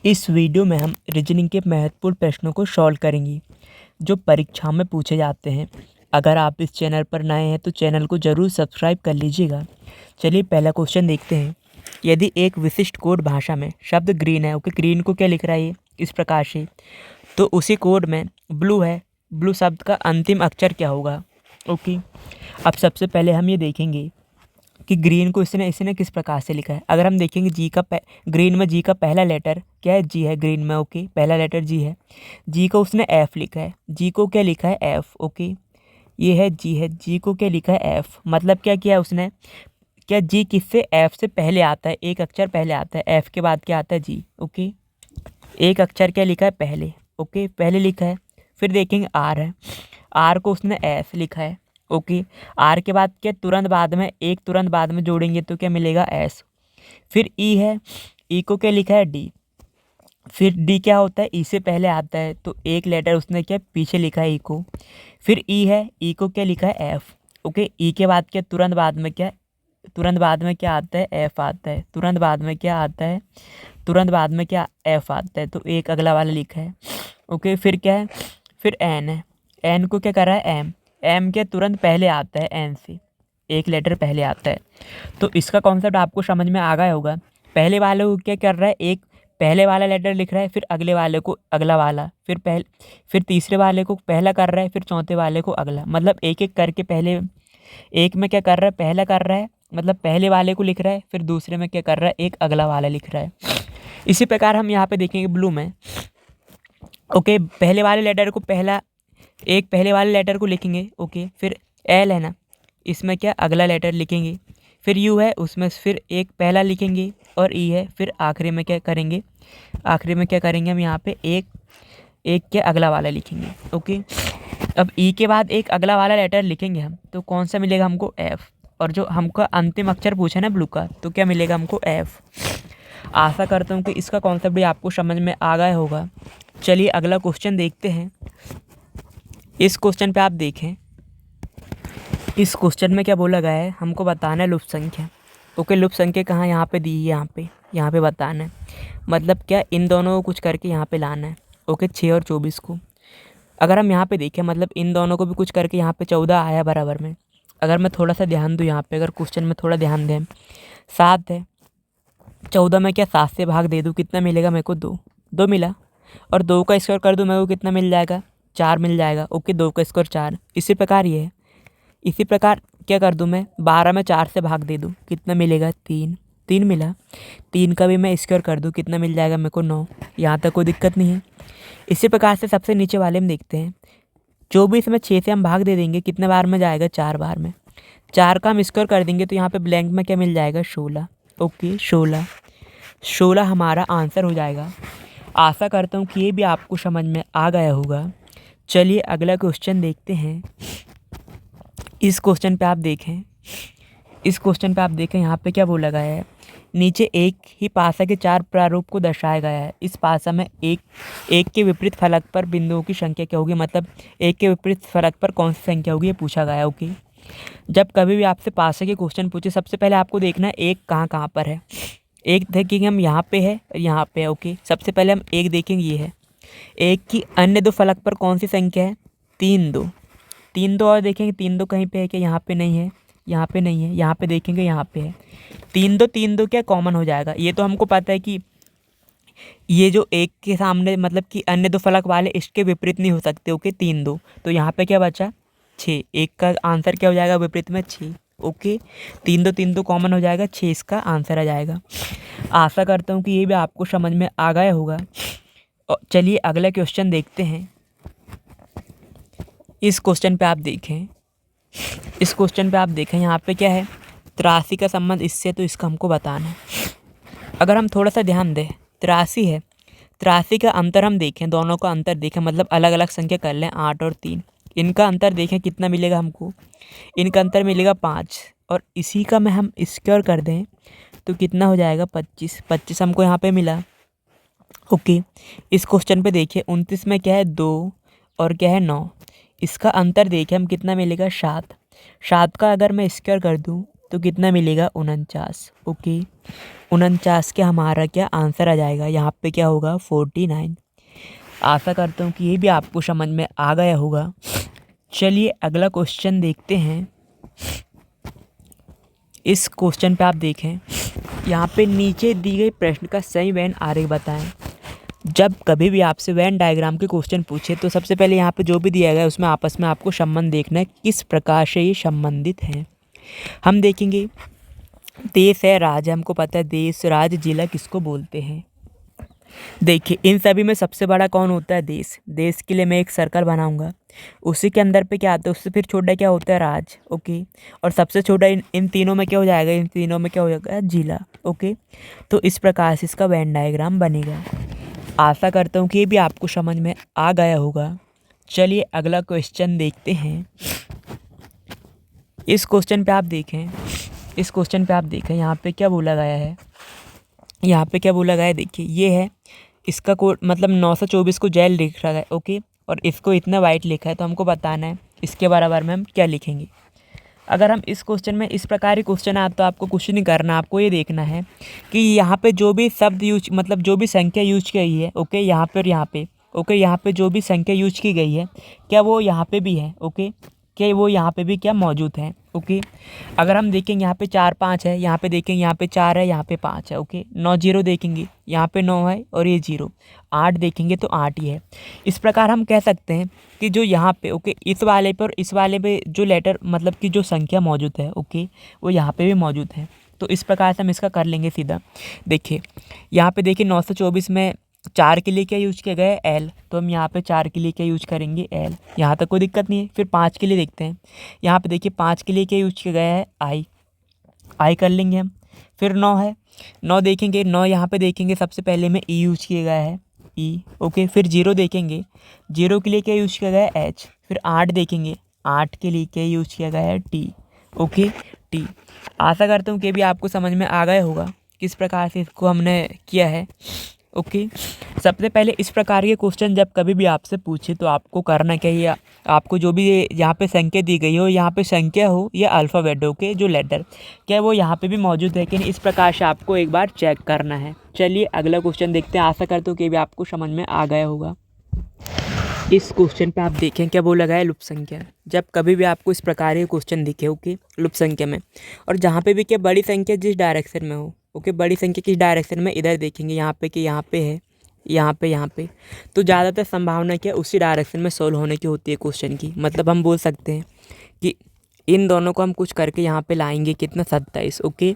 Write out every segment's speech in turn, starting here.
इस वीडियो में हम रीजनिंग के महत्वपूर्ण प्रश्नों को सॉल्व करेंगे जो परीक्षा में पूछे जाते हैं। अगर आप इस चैनल पर नए हैं तो चैनल को ज़रूर सब्सक्राइब कर लीजिएगा। चलिए पहला क्वेश्चन देखते हैं। यदि एक विशिष्ट कोड भाषा में शब्द ग्रीन है, ओके, ग्रीन को क्या लिख रहा है ये इस प्रकार से, तो उसी कोड में ब्लू है, ब्लू शब्द का अंतिम अक्षर क्या होगा। ओके, अब सबसे पहले हम ये देखेंगे कि ग्रीन को इसने किस प्रकार से लिखा है। अगर हम देखेंगे ग्रीन में जी का पहला लेटर क्या है, जी है ग्रीन में। ओके, पहला लेटर जी है। जी को उसने एफ लिखा है, जी को क्या लिखा है एफ। ओके, ये है, जी को क्या लिखा है एफ। मतलब क्या किया है उसने, क्या जी किससे, एफ से पहले आता है, एक अक्षर पहले आता है, एफ के बाद क्या आता है जी। ओके, एक अक्षर क्या लिखा है पहले। ओके, पहले लिखा है। फिर देखेंगे आर है, आर को उसने एस लिखा है। ओके, आर के बाद क्या तुरंत बाद में जोड़ेंगे तो क्या मिलेगा एस। फिर ई है, ई को क्या लिखा है डी। फिर डी क्या होता है, ई से पहले आता है तो एक लेटर उसने क्या पीछे लिखा है ई को। फिर ई है, ई को क्या लिखा है एफ। ओके, ई के बाद क्या तुरंत बाद में क्या आता है एफ आता है। तुरंत बाद में क्या एफ आता है, तो एक अगला वाला लिखा है। ओके, फिर क्या है, फिर एन है, एन को क्या कर रहा है एम। एम के तुरंत पहले आता है, एन से एक लेटर पहले आता है। तो इसका कॉन्सेप्ट आपको समझ में आ गया होगा। पहले वाले को क्या कर रहा है, एक पहले वाला लेटर लिख रहा है, फिर अगले वाले को अगला वाला, फिर तीसरे वाले को पहला कर रहा है, फिर चौथे वाले को अगला। मतलब एक एक करके पहले एक में क्या कर रहा है, पहला कर रहा है, मतलब पहले वाले को लिख रहा है, फिर दूसरे में क्या कर रहा है, एक अगला वाला लिख रहा है। इसी प्रकार हम यहाँ पे देखेंगे ब्लू में। ओके, पहले वाले लेटर को लिखेंगे। ओके, फिर एल है ना, इसमें क्या अगला लेटर लिखेंगे। फिर यू है, उसमें फिर एक पहला लिखेंगे, और ई है, फिर आखिरी में क्या करेंगे हम यहाँ पे एक के अगला वाला लिखेंगे। ओके, अब ई के बाद एक अगला वाला लेटर लिखेंगे हम, तो कौन सा मिलेगा हमको एफ। और जो हमको अंतिम अक्षर पूछा ना ब्लू का, तो क्या मिलेगा हमको एफ। आशा करता हूँ कि इसका कॉन्सेप्ट भी आपको समझ में आ गया होगा। चलिए अगला क्वेश्चन देखते हैं। इस क्वेश्चन पे आप देखें, इस क्वेश्चन में क्या बोला गया है, हमको बताना है लुप्त संख्या। ओके, लुप्त संख्या कहाँ, यहाँ पे दी है, यहाँ पे बताना है। मतलब क्या, इन दोनों को कुछ करके यहाँ पे लाना है। ओके, 6 और 24 को अगर हम यहाँ पे देखें, मतलब इन दोनों को भी कुछ करके यहाँ पे 14 आया बराबर में। अगर मैं थोड़ा सा ध्यान दूँ यहाँ पे, अगर क्वेश्चन में थोड़ा ध्यान दें, 7 है, 14 में क्या 7 से भाग दे दूँ, कितना मिलेगा मेरे को, 2 मिला। और 2 का स्क्वायर कर दूँ, मेरे को कितना मिल जाएगा, 4 मिल जाएगा। ओके, 2 का स्क्वायर 4। इसी प्रकार ये है, इसी प्रकार क्या कर दूँ मैं, 12 में 4 से भाग दे दूँ, कितना मिलेगा, 3 मिला। 3 का भी मैं स्क्वायर कर दूँ, कितना मिल जाएगा मेरे को, 9। यहाँ तक कोई दिक्कत नहीं है। इसी प्रकार से सबसे नीचे वाले में देखते हैं, 24 में 6 से हम भाग दे देंगे, कितने बार में जाएगा, 4 बार में। 4 का हम स्क्वायर कर देंगे तो यहाँ पे ब्लैंक में क्या मिल जाएगा, 16। ओके, 16 हमारा आंसर हो जाएगा। आशा करता हूँ कि ये भी आपको समझ में आ गया होगा। चलिए अगला क्वेश्चन देखते हैं। इस क्वेश्चन पे आप देखें, यहाँ पे क्या बोला गया है, नीचे एक ही पासा के 4 प्रारूप को दर्शाया गया है। इस पासा में एक के विपरीत फलक पर बिंदुओं की संख्या क्या होगी। मतलब एक के विपरीत फलक पर कौन सी संख्या होगी, ये पूछा गया है। ओके, जब कभी भी आपसे पासा के क्वेश्चन पूछे, सबसे पहले आपको देखना है एक कहाँ पर है। एक देखेंगे हम, यहाँ पे है, यहाँ पे है। ओके, सबसे पहले हम एक देखेंगे, ये है। एक की अन्य 2 फलक पर कौन सी संख्या है, 3 2। और देखेंगे 3 2 कहीं पे है क्या, यहाँ पे नहीं है, यहाँ पे नहीं है, यहाँ पे देखेंगे यहाँ पे है। 3 2 क्या कॉमन हो जाएगा। ये तो हमको पता है कि ये जो एक के सामने, मतलब कि अन्य 2 फलक वाले, इसके विपरीत नहीं हो सकते। ओके, 3 2, तो यहाँ पे क्या बचा, 6। एक का आंसर क्या हो जाएगा विपरीत में, 6। ओके, 3 2 कॉमन हो जाएगा, 6 इसका आंसर आ जाएगा। आशा करता हूँ कि ये भी आपको समझ में आ गया होगा। और चलिए अगला क्वेश्चन देखते हैं। इस क्वेश्चन पे आप देखें, यहाँ पे क्या है, 83 का संबंध इससे, तो इसका हमको बताना है। अगर हम थोड़ा सा ध्यान दें, 83 है, 83 का अंतर हम देखें, दोनों का अंतर देखें, मतलब अलग अलग संख्या कर लें, 8 और 3। इनका अंतर देखें कितना मिलेगा हमको, इनका अंतर मिलेगा 5। और इसी का में हम स्क्वायर कर दें तो कितना हो जाएगा, 25 हमको यहाँ पे मिला। ओके, इस क्वेश्चन पे देखिए, 29 में क्या है, 2 और क्या है, 9। इसका अंतर देखिए हम, कितना मिलेगा, 7 का अगर मैं स्क्वायर कर दूं तो कितना मिलेगा, 49। ओके, 49 का हमारा क्या आंसर आ जाएगा, यहाँ पे क्या होगा 49। आशा करता हूँ कि ये भी आपको समझ में आ गया होगा। चलिए अगला क्वेश्चन देखते हैं। इस क्वेश्चन पे आप देखें, यहाँ पे नीचे दी गई प्रश्न का सही वेन आरेख बताएं। जब कभी भी आपसे वेन डायग्राम के क्वेश्चन पूछे तो सबसे पहले यहाँ पे जो भी दिया गया है उसमें आपस में आपको संबंध देखना है, किस प्रकार से ये संबंधित हैं। हम देखेंगे देश है, राज्य, हमको पता है देश, राज्य, जिला किसको बोलते हैं। देखिए इन सभी में सबसे बड़ा कौन होता है, देश। देश के लिए मैं एक सर्कल बनाऊंगा, उसी के अंदर पे क्या आता है, उससे फिर छोटा क्या होता है, राज्य। ओके, और सबसे छोटा इन तीनों में क्या हो जाएगा, इन तीनों में क्या हो जाएगा, जिला। ओके, तो इस प्रकार से इसका वेन डायग्राम बनेगा। आशा करता हूँ कि ये भी आपको समझ में आ गया होगा। चलिए अगला क्वेश्चन देखते हैं। इस क्वेश्चन पे आप देखें, यहाँ पे क्या बोला गया है, यहाँ पे क्या बोला गया है, देखिए ये है इसका कोड, मतलब 924 को जेल लिख रहा है। ओके, और इसको इतना वाइट लिखा है, तो हमको बताना है इसके बराबर में हम क्या लिखेंगे। अगर हम इस क्वेश्चन में इस प्रकार ही क्वेश्चन आए तो आपको कुछ नहीं करना, आपको ये देखना है कि यहाँ पे जो भी शब्द यूज, मतलब जो भी संख्या यूज की गई है, ओके, यहाँ पे और यहाँ पे, ओके, यहाँ पे जो भी संख्या यूज की गई है क्या वो यहाँ पे भी है, ओके, क्या वो यहाँ पे भी क्या मौजूद है। ओके, अगर हम देखेंगे यहाँ पे 4 5 है, यहाँ पे देखेंगे यहाँ पे 4 है, यहाँ पे 5 है। ओके, 9 0 देखेंगे, यहाँ पे 9 है और ये 0, 8 देखेंगे तो 8 ही है। इस प्रकार हम कह सकते हैं कि जो यहाँ पे, ओके, इस वाले पे और इस वाले पे जो लेटर, मतलब कि जो संख्या मौजूद है, ओके, वो यहाँ पे भी मौजूद है। तो इस प्रकार से हम इसका कर लेंगे सीधा। देखिए यहाँ पे देखिए 924 में 4 के लिए क्या यूज किया गया है, एल, तो हम यहाँ पे 4 के लिए क्या यूज करेंगे, एल। यहाँ तक कोई दिक्कत नहीं है। फिर 5 के लिए देखते हैं, यहाँ पे देखिए 5 के लिए क्या यूज किया गया है, आई कर लेंगे हम। फिर 9 है, 9 देखेंगे, 9 यहाँ पे देखेंगे सबसे पहले में ई यूज किया गया है, ई। ओके, फिर 0 देखेंगे, 0 के लिए क्या यूज किया गया है, एच। फिर 8 देखेंगे, 8 के लिए क्या यूज किया गया है, टी। Okay, T. आशा करता हूँ कि भी आपको समझ में आ गया होगा किस प्रकार से इसको हमने किया है। ओके, सबसे पहले इस प्रकार के क्वेश्चन जब कभी भी आपसे पूछे तो आपको करना क्या है, आपको जो भी यहाँ पे संख्या दी गई हो, यहाँ पे संख्या हो या अल्फ़ाबेट, ओके, जो लेटर क्या वो यहाँ पे भी मौजूद है कि नहीं, इस प्रकार से आपको एक बार चेक करना है। चलिए अगला क्वेश्चन देखते हैं। आशा करता हूँ कि भी आपको समझ में आ गया होगा। इस क्वेश्चन पे आप देखें क्या बोला गया है, लुप्त संख्या। जब कभी भी आपको इस प्रकार के क्वेश्चन दिखे, ओके, लुप्त संख्या में, और जहाँ पे भी क्या बड़ी संख्या जिस डायरेक्शन में हो, ओके, बड़ी संख्या किस डायरेक्शन में, इधर देखेंगे यहाँ पे कि यहाँ पे है, यहाँ पे, तो ज़्यादातर संभावना क्या उसी डायरेक्शन में सोल्व होने की होती है क्वेश्चन की। मतलब हम बोल सकते हैं कि इन दोनों को हम कुछ करके यहाँ पे लाएंगे, कितना, 27। ओके,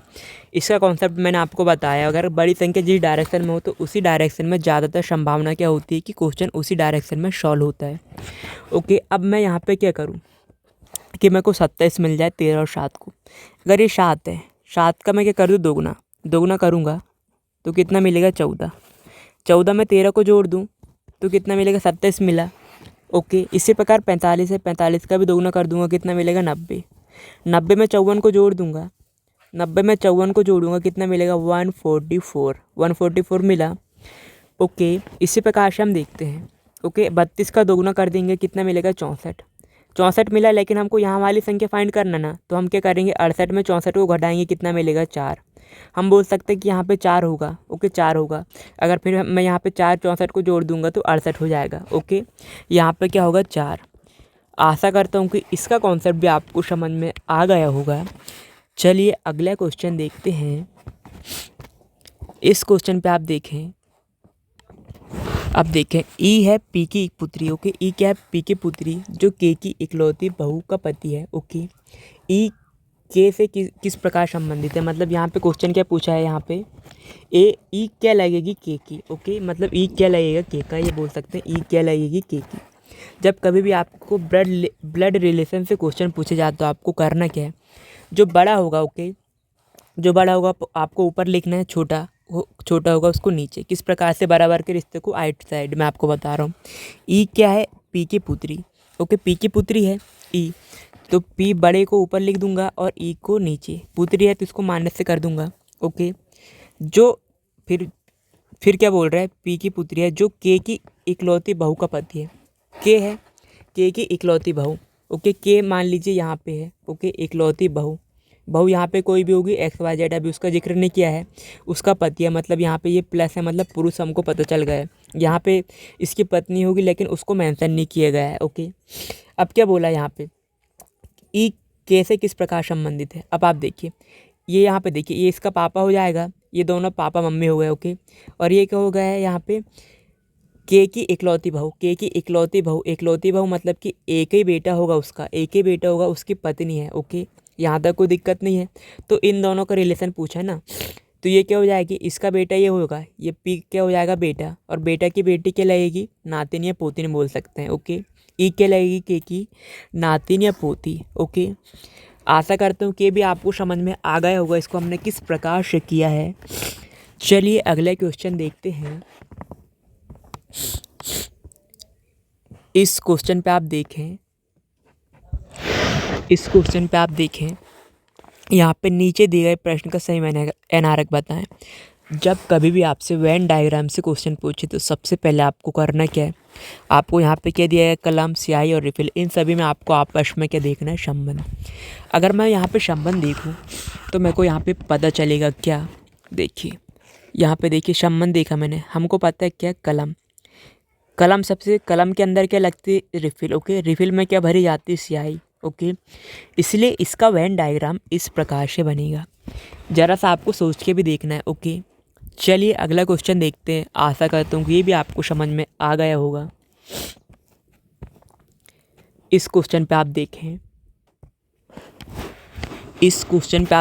इसका कॉन्सेप्ट मैंने आपको बताया। अगर बड़ी संख्या जिस डायरेक्शन में हो तो उसी डायरेक्शन में ज़्यादातर संभावना क्या होती है कि क्वेश्चन उसी डायरेक्शन में सॉल्व होता है। ओके, अब मैं यहाँ पे क्या करूँ कि मेरे को 27 मिल जाए 13 और 7 को। अगर ये 7 है, 7 का मैं क्या कर दूँ, दोगुना करूँगा तो कितना मिलेगा, 14। 14 में 13 को जोड़ दूँ तो कितना मिलेगा, 27 मिला। ओके, इसी प्रकार 45 है, 45 का भी दोगुना कर दूंगा, कितना मिलेगा, 90। 90 में 54 को जोड़ दूंगा, 90 में 54 को जोड़ूंगा, कितना मिलेगा, 144। 144 मिला। ओके, इसी प्रकार से हम देखते हैं। ओके, 32 का दोगुना कर देंगे, कितना मिलेगा, 64। 64 मिला, लेकिन हमको यहाँ वाली संख्या फाइंड करना ना, तो हम क्या करेंगे, 68 में 64 को घटाएंगे, कितना मिलेगा, 4। हम बोल सकते हैं कि यहाँ पे 4 होगा। ओके, 4 होगा। अगर फिर मैं यहाँ पे 4 64 को जोड़ दूंगा तो 68 हो जाएगा। ओके, यहाँ पे क्या होगा, 4। आशा करता हूँ कि इसका कॉन्सेप्ट भी आपको समझ में आ गया होगा। चलिए अगला क्वेश्चन देखते हैं। इस क्वेश्चन पे आप देखें, ई है पी की पुत्री। ओके, ई क्या है, पी की पुत्री, जो के की इकलौती बहू का पति है। ओके, ई के से किस प्रकार संबंधित है, मतलब यहाँ पे क्वेश्चन क्या पूछा है, यहाँ पे ई क्या लगेगी, के की। ओके, मतलब ई क्या लगेगा, के का, ये बोल सकते हैं ई क्या लगेगी, के की। जब कभी भी आपको ब्लड रिलेशन से क्वेश्चन पूछे जाते तो आपको करना क्या है, जो बड़ा होगा, ओके, जो बड़ा होगा आपको ऊपर लिखना है, छोटा होगा उसको नीचे। किस प्रकार से बराबर के रिश्ते को आइट साइड में आपको बता रहा हूँ। ई क्या है, पी की पुत्री। ओके, पी की पुत्री है ई, तो पी बड़े को ऊपर लिख दूंगा और ई को नीचे। पुत्री है तो इसको माइनस से कर दूंगा। ओके, जो फिर क्या बोल रहा है, पी की पुत्री है जो के की इकलौती बहू का पति है। के है के की इकलौती बहू। ओके, के मान लीजिए यहाँ पे है। ओके, इकलौती बहू, बहू यहाँ पे कोई भी होगी, XYZ अभी उसका जिक्र नहीं किया है, उसका पति है, मतलब यहाँ पे ये प्लस है, मतलब पुरुष हमको पता चल गया है। यहाँ पे इसकी पत्नी होगी लेकिन उसको मेंशन नहीं किया गया है। ओके, अब क्या बोला यहाँ पे, ई के से किस प्रकार संबंधित है। अब आप देखिए, ये यहाँ पे देखिए, ये इसका पापा हो जाएगा, ये दोनों पापा मम्मी हो गए। ओके, और ये क्या हो गया है यहाँ पे, के की इकलौती बहू, के की इकलौती बहू, इकलौती बहू मतलब कि एक ही बेटा होगा उसका, एक ही बेटा होगा, उसकी पत्नी है। ओके, यहाँ तक कोई दिक्कत नहीं है। तो इन दोनों का रिलेशन पूछा है ना, तो ये क्या हो जाएगी, इसका बेटा ये होगा, ये पी क्या हो जाएगा, बेटा, और बेटा की बेटी क्या लगेगी, नातिन या पोतिन बोल सकते हैं। ओके, ई क्या लगेगी, के की नातिन या पोती। ओके, आशा करता हूँ कि भी आपको समझ में आ गया होगा इसको हमने किस प्रकार से किया है। चलिए अगला क्वेश्चन देखते हैं। इस क्वेश्चन पे आप देखें, यहाँ पे नीचे दिए गए प्रश्न का सही एनारक बताएं। जब कभी भी आपसे वेन डायग्राम से क्वेश्चन पूछे तो सबसे पहले आपको करना क्या है, आपको यहाँ पे क्या दिया है, कलम, स्याही और रिफिल, इन सभी में आपको आपस में क्या देखना है, संबंध। अगर मैं यहाँ पे संबंध देखूँ तो मेरे को यहाँ पे पता चलेगा क्या, देखिए यहाँ पे देखिए संबंध देखा मैंने, हमको पता है क्या, कलम, कलम सबसे, कलम के अंदर क्या लगती है, रिफिल। ओके, रिफिल में क्या भरी जाती है, स्याही। ओके, इसलिए इसका वेन डायग्राम इस प्रकार से बनेगा। ज़रा सा आपको सोच के भी देखना है। ओके, चलिए अगला क्वेश्चन देखते हैं। आशा करता हूँ कि ये भी आपको समझ में आ गया होगा। इस क्वेश्चन पे आप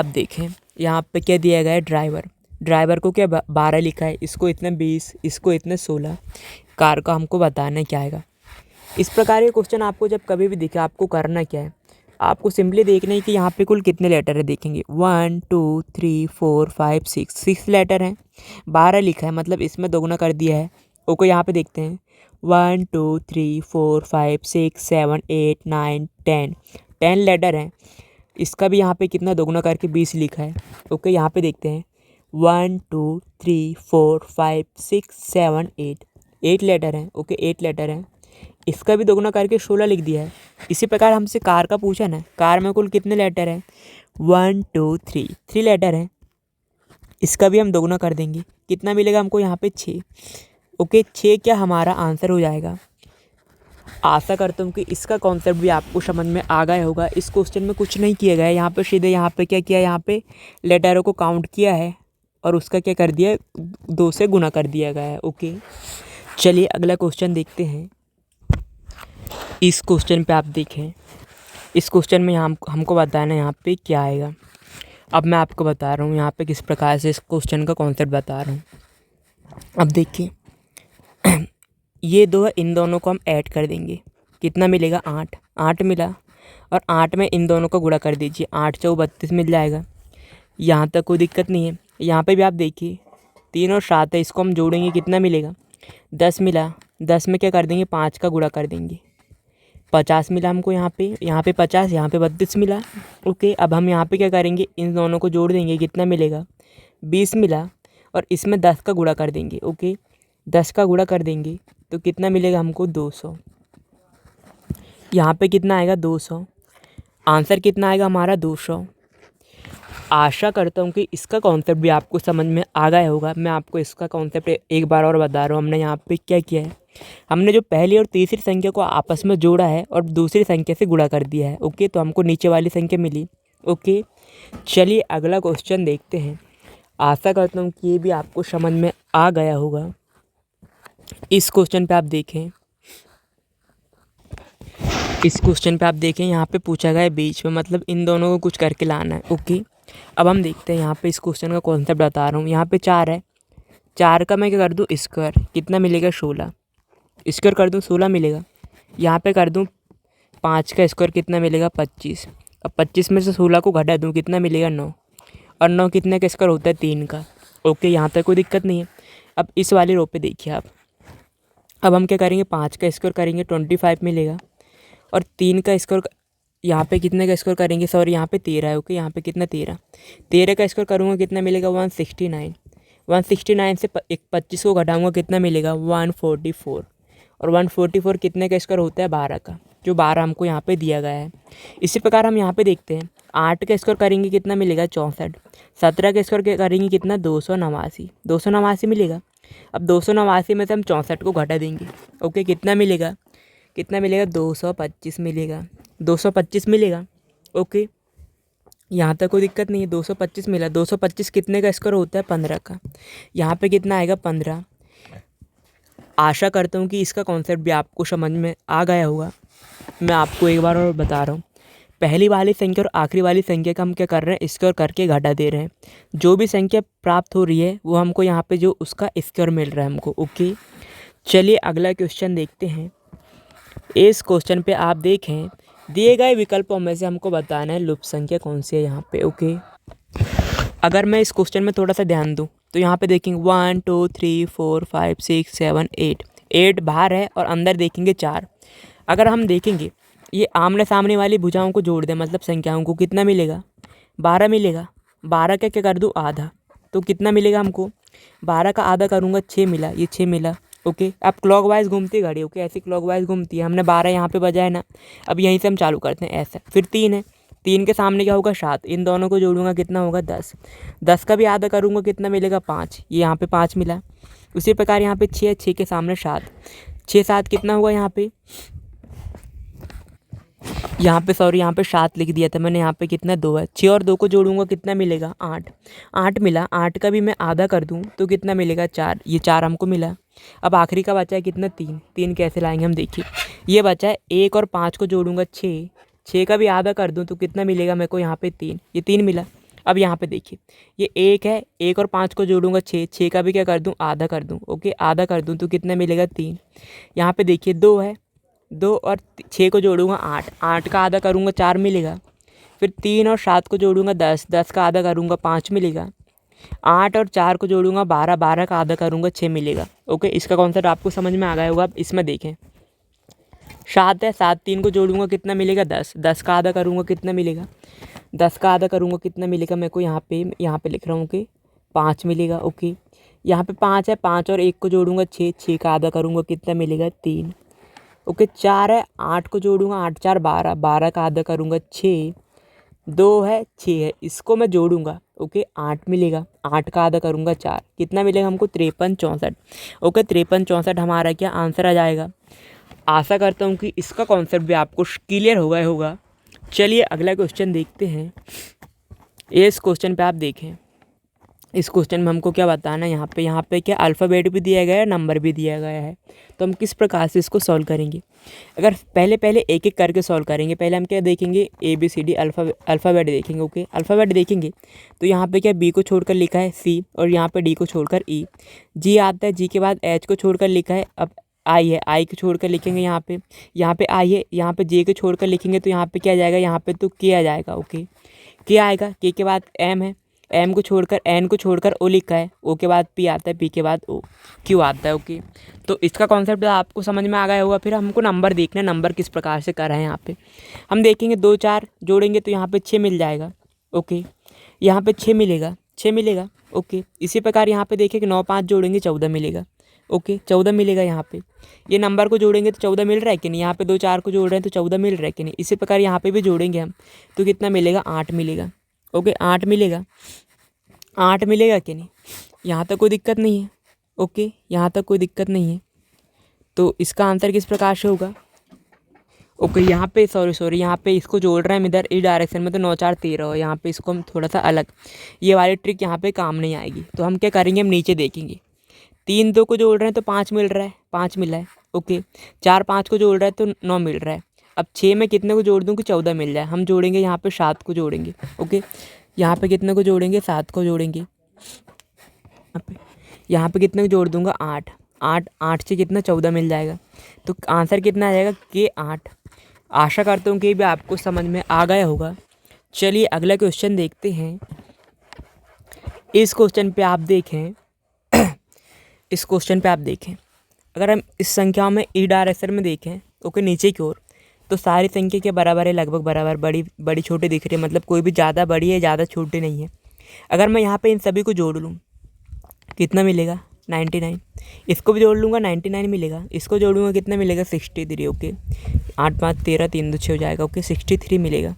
देखें, यहाँ पे क्या दिया गया है, ड्राइवर, ड्राइवर को क्या 12 लिखा है, इसको इतने 20, इसको इतने 16, कार का हमको बताना क्या आएगा। इस प्रकार के क्वेश्चन आपको जब कभी भी दिखे, आपको करना क्या है, आपको सिंपली देखना है कि यहाँ पे कुल कितने लेटर है। देखेंगे 1 2 3 4 5 6 लेटर हैं, 12 लिखा है, मतलब इसमें दोगुना कर दिया है। ओके, यहाँ पे देखते हैं 1 2 3 4 5 6 7 8 9 10 लेटर हैं, इसका भी यहाँ पे कितना दोगुना करके 20 लिखा है। ओके, यहाँ पे देखते हैं 1 2 3 4 5 6 7 8 लेटर हैं। ओके, 8 लेटर हैं, इसका भी दोगुना करके 16 लिख दिया है। इसी प्रकार हमसे कार का पूछा ना, कार में कुल कितने लेटर हैं, 1 2 3 लेटर हैं, इसका भी हम दोगुना कर देंगे, कितना मिलेगा हमको यहाँ पे 6। ओके, 6 क्या हमारा आंसर हो जाएगा। आशा करता हूँ कि इसका कॉन्सेप्ट भी आपको समझ में आ गया होगा। इस क्वेश्चन में कुछ नहीं किया गया है, यहाँ पे सीधे यहाँ पे क्या किया, यहाँ पे लेटरों को काउंट किया है और उसका क्या कर दिया, 2 से गुना कर दिया गया है। ओके, चलिए अगला क्वेश्चन देखते हैं। इस क्वेश्चन पे आप देखें, इस क्वेश्चन में हमको बताना है यहाँ पे क्या आएगा। अब मैं आपको बता रहा हूँ यहाँ पे किस प्रकार से इस क्वेश्चन का कॉन्सेप्ट बता रहा हूँ। अब देखिए ये दो है, इन दोनों को हम ऐड कर देंगे, कितना मिलेगा, 8 मिला, और 8 में इन दोनों को गुणा कर दीजिए, 8 चौ 32 मिल जाएगा। यहाँ तक कोई दिक्कत नहीं है। यहाँ पे भी आप देखिए 3 और 7 है, इसको हम जोड़ेंगे, कितना मिलेगा, 10 मिला, 10 में क्या कर देंगे, 5 का गुणा कर देंगे, 50 मिला हमको यहाँ पे 50, यहाँ पे 32 मिला। ओके, अब हम यहाँ पे क्या करेंगे, इन दोनों को जोड़ देंगे, कितना मिलेगा, 20 मिला, और इसमें 10 का गुणा कर देंगे। ओके, 10 का गुणा कर देंगे तो कितना मिलेगा हमको, 200। यहाँ पे कितना आएगा, 200, आंसर कितना आएगा हमारा, 200। आशा करता हूँ कि इसका कॉन्सेप्ट भी आपको समझ में आ गया होगा। मैं आपको इसका कॉन्सेप्ट एक बार और बता रहा हूँ। हमने यहाँ पे क्या किया है, हमने जो पहली और तीसरी संख्या को आपस में जोड़ा है और दूसरी संख्या से गुणा कर दिया है। ओके, तो हमको नीचे वाली संख्या मिली। ओके, चलिए अगला क्वेश्चन देखते हैं। आशा करता हूँ कि ये भी आपको समझ में आ गया होगा। इस क्वेश्चन पे आप देखें, यहाँ पे पूछा गया है बीच में, मतलब इन दोनों को कुछ करके लाना है। ओके, अब हम देखते हैं यहाँ पे इस क्वेश्चन का कॉन्सेप्ट बता रहा हूँ। यहाँ पे 4 है, 4 का मैं क्या कर दूँ, स्क्वायर, कितना मिलेगा, 16, स्क्वायर कर दूँ 16 मिलेगा। यहाँ पे कर दूँ 5 का स्क्वायर, कितना मिलेगा, 25। अब 25 में से 16 को घटा दूँ, कितना मिलेगा, 9, और 9 कितने का स्क्वायर होता है, 3 का। ओके, यहाँ तक कोई दिक्कत नहीं है। अब इस वाली रो पे देखिए आप, अब हम क्या करेंगे, 5 का स्क्वायर करेंगे 25 मिलेगा, और 3 का स्क्वायर यहाँ पे कितने का स्क्वायर करेंगे, सॉरी यहाँ पे 13 है। ओके, यहाँ पे कितना, 13 का स्क्वायर करूँगा, कितना मिलेगा, 169। 169 से 25 को घटाऊँगा, कितना मिलेगा, 144, और 144 कितने का स्क्वायर होता है, 12 का। जो 12 हमको यहाँ पे दिया गया है। इसी प्रकार हम यहाँ पे देखते हैं 8 का स्क्वायर करेंगे कितना मिलेगा 64, 17 का स्क्वायर करेंगे कितना 289 मिलेगा। अब 289 में से हम 64 को घटा देंगे। ओके, कितना मिलेगा 225 मिलेगा, 225 मिलेगा। ओके, यहाँ तक कोई दिक्कत नहीं है, 225 मिला। 225 कितने का स्क्वायर होता है 15 का, यहाँ पे कितना आएगा 15। आशा करता हूँ कि इसका कॉन्सेप्ट भी आपको समझ में आ गया होगा। मैं आपको एक बार और बता रहा हूँ, पहली वाली संख्या और आखिरी वाली संख्या का हम क्या कर रहे हैं, स्क्वायर करके घटा दे रहे हैं। जो भी संख्या प्राप्त हो रही है वो हमको यहाँ पे जो उसका स्क्वायर मिल रहा है हमको। ओके, चलिए अगला क्वेश्चन देखते हैं। इस क्वेश्चन पे आप देखें, दिए गए विकल्पों में से हमको बताना है लुप्त संख्या कौन सी है यहाँ पे। ओके, अगर मैं इस क्वेश्चन में थोड़ा सा ध्यान दूँ तो यहाँ पे देखेंगे 1 2 3 4 5 6 7 8, 8 बाहर है और अंदर देखेंगे 4। अगर हम देखेंगे ये आमने सामने वाली भुजाओं को जोड़ दें, मतलब संख्याओं को, कितना मिलेगा 12 मिलेगा। 12 का क्या कर दूँ आधा, तो कितना मिलेगा हमको, 12 का आधा करूँगा 6 मिला, ये 6 मिला। ओके, अब क्लॉकवाइज घूमती है घड़ी। ओके, ऐसी क्लॉकवाइज घूमती है। हमने 12 यहाँ पे बजाया ना, अब यहीं से हम चालू करते हैं ऐसा। फिर 3 है, 3 के सामने क्या होगा 7, इन दोनों को जोड़ूंगा कितना होगा 10, 10 का भी आधा करूँगा कितना मिलेगा 5, ये यहाँ पे 5 मिला। उसी प्रकार यहाँ पे 6 है, 6 के सामने 7, 6 7 कितना हुआ यहाँ पे यहाँ पे 7 लिख दिया था मैंने, यहाँ पे कितना 2 है। 6 और 2 को जोड़ूंगा कितना मिलेगा 8, 8 मिला। 8 का भी मैं आधा कर दूँ तो कितना मिलेगा 4, ये 4 हमको मिला। अब आखिरी का बचा है कितना 3, 3 कैसे लाएंगे हम, देखिए ये बचा है 1 और 5 को जोड़ूंगा 6, 6 का भी आधा कर दूँ तो कितना मिलेगा मेरे को यहाँ पे 3, ये 3 मिला। अब यहाँ पे देखिए ये 1 है, 1 और 5 को जोड़ूंगा 6, 6 का भी क्या कर दूँ आधा कर दूँ। ओके, आधा कर दूँ तो कितना मिलेगा 3। यहाँ पे देखिए 2 है, 2 और 6 को जोड़ूंगा 8, 8 का आधा करूँगा 4 मिलेगा। फिर 3 और 7 को जोड़ूंगा 10, 10 का आधा करूँगा 5 मिलेगा। 8 और 4 को जोड़ूंगा 12, 12 का आधा करूँगा 6 मिलेगा। ओके, इसका कॉन्सेप्ट आपको समझ में आ गया होगा। अब इसमें देखें 7 है, 7 3 को जोड़ूंगा कितना मिलेगा 10, 10 का आधा करूँगा कितना मिलेगा, 10 का आधा करूँगा कितना मिलेगा मेरे को यहाँ पे लिख रहा हूँ कि 5 मिलेगा। ओके, यहाँ पे 5 है, 5 और 1 को जोड़ूंगा 6, 6 का आधा करूँगा कितना मिलेगा 3। ओके, 4 है, 8 को जोड़ूंगा 8 4 12, 12 का आधा करूँगा 6, 2 है 6 है, इसको मैं जोड़ूंगा। ओके, 8 मिलेगा, 8 का आधा करूँगा 4, कितना मिलेगा हमको 53 64। ओके, 53 64 हमारा क्या आंसर आ जाएगा। आशा करता हूँ कि इसका कॉन्सेप्ट भी आपको क्लियर हो गया होगा। चलिए अगला क्वेश्चन देखते हैं। इस क्वेश्चन पे आप देखें, इस क्वेश्चन में हमको क्या बताना है, यहाँ पे क्या अल्फ़ाबेट भी दिया गया है, नंबर भी दिया गया है। तो हम किस प्रकार से इसको सॉल्व करेंगे। अगर पहले एक एक करके सॉल्व करेंगे, पहले हम क्या देखेंगे ABCD अल्फ़ाबेट देखेंगे। ओके, अल्फ़ाबेट देखेंगे तो यहाँ पे क्या B को छोड़कर लिखा है C और यहाँ पे D को छोड़कर E, G आता है, G के बाद H को छोड़कर लिखा है, अब I है, I को छोड़कर लिखेंगे यहाँ पे I है, यहाँ पे J को छोड़कर लिखेंगे तो यहाँ पे क्या आ जाएगा, यहाँ पे तो K आ जाएगा। ओके, K आएगा, K के बाद M है, M को छोड़कर N को छोड़कर O लिखा है, O के बाद P आता है, P के बाद O, Q आता है। ओके, तो इसका कॉन्सेप्ट आपको समझ में आ गया होगा। फिर हमको नंबर देखना है, नंबर किस प्रकार से कर रहे हैं। यहाँ पे हम देखेंगे 2 4 जोड़ेंगे तो यहाँ पे 6 मिल जाएगा। ओके, यहाँ पे 6 मिलेगा, 6 मिलेगा। ओके, इसी प्रकार यहाँ पे देखेंगे 9 5 जोड़ेंगे 14 मिलेगा। ओके, 14 मिलेगा। यहाँ पे ये नंबर को जोड़ेंगे तो 14 मिल रहा है कि नहीं, यहाँ पे 2 4 को जोड़ रहे हैं तो 14 मिल रहा है कि नहीं। इसी प्रकार यहाँ पे भी जोड़ेंगे हम तो कितना मिलेगा 8 मिलेगा। ओके, 8 मिलेगा, 8 मिलेगा कि नहीं, यहाँ तक कोई दिक्कत नहीं है। ओके, यहाँ तक कोई दिक्कत नहीं है। तो इसका आंसर किस प्रकार से होगा। ओके, यहाँ पे सॉरी यहाँ पे इसको जोड़ रहे हैं हम इधर इस डायरेक्शन में, तो 9 4 13 हो। यहाँ पे इसको हम थोड़ा सा अलग, ये वाली ट्रिक यहाँ पे काम नहीं आएगी। तो हम क्या करेंगे, हम नीचे देखेंगे 3 2 को जोड़ रहे हैं तो 5 मिल रहा है, 5 मिला है। ओके, 4 5 को जोड़ रहा है तो 9 मिल रहा है। अब 6 में कितने को जोड़ दूँ कि 14 मिल जाए, हम जोड़ेंगे यहाँ पे 7 को जोड़ेंगे। ओके, यहाँ पे कितने को जोड़ेंगे 7 को जोड़ेंगे। यहाँ पे कितने को जोड़ दूंगा 8, 8 8 से कितना 14 मिल जाएगा। तो आंसर कितना आ जाएगा कि 8। आशा करता हूँ कि भी आपको समझ में आ गया होगा। चलिए अगला क्वेश्चन देखते हैं। इस क्वेश्चन पे आप देखें इस क्वेश्चन पे आप देखें, अगर हम इस संख्या में ई डायरेक्शन में देखें, ओके, नीचे की ओर, तो सारी संख्या के बराबर है, लगभग बराबर, बड़ी छोटी दिख रही है, मतलब कोई भी ज़्यादा बड़ी है ज़्यादा छोटी नहीं है। अगर मैं यहाँ पे इन सभी को जोड़ लूँ कितना मिलेगा 99, इसको भी जोड़ लूँगा 99 मिलेगा, इसको जोड़ूंगा कितना मिलेगा 63। ओके, 8 5 13, 3 2 6 हो जाएगा। ओके 63 मिलेगा।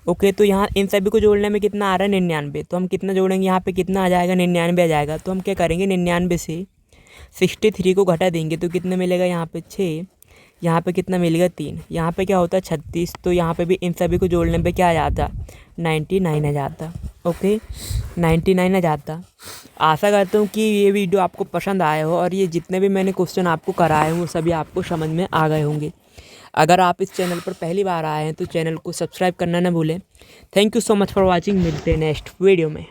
ओके तो यहाँ इन सभी को जोड़ने में कितना आ रहा है 99। तो हम कितना जोड़ेंगे, यहाँ पे कितना आ जाएगा 99 आ जाएगा। तो हम क्या करेंगे 99 से 63 को घटा देंगे तो कितना मिलेगा यहाँ पे 6, यहाँ पे कितना मिलेगा 3, यहाँ पे क्या होता है 36। तो यहाँ पे भी इन सभी को जोड़ने पे क्या आ जाता 99 आ जाता। ओके 99 आ जाता। आशा करता हूँ कि ये वीडियो आपको पसंद आया हो और ये जितने भी मैंने क्वेश्चन आपको कराए वो सभी आपको समझ में आ गए होंगे। अगर आप इस चैनल पर पहली बार आए हैं तो चैनल को सब्सक्राइब करना ना भूलें। Thank you so much for watching. मिलते हैं नेक्स्ट वीडियो में।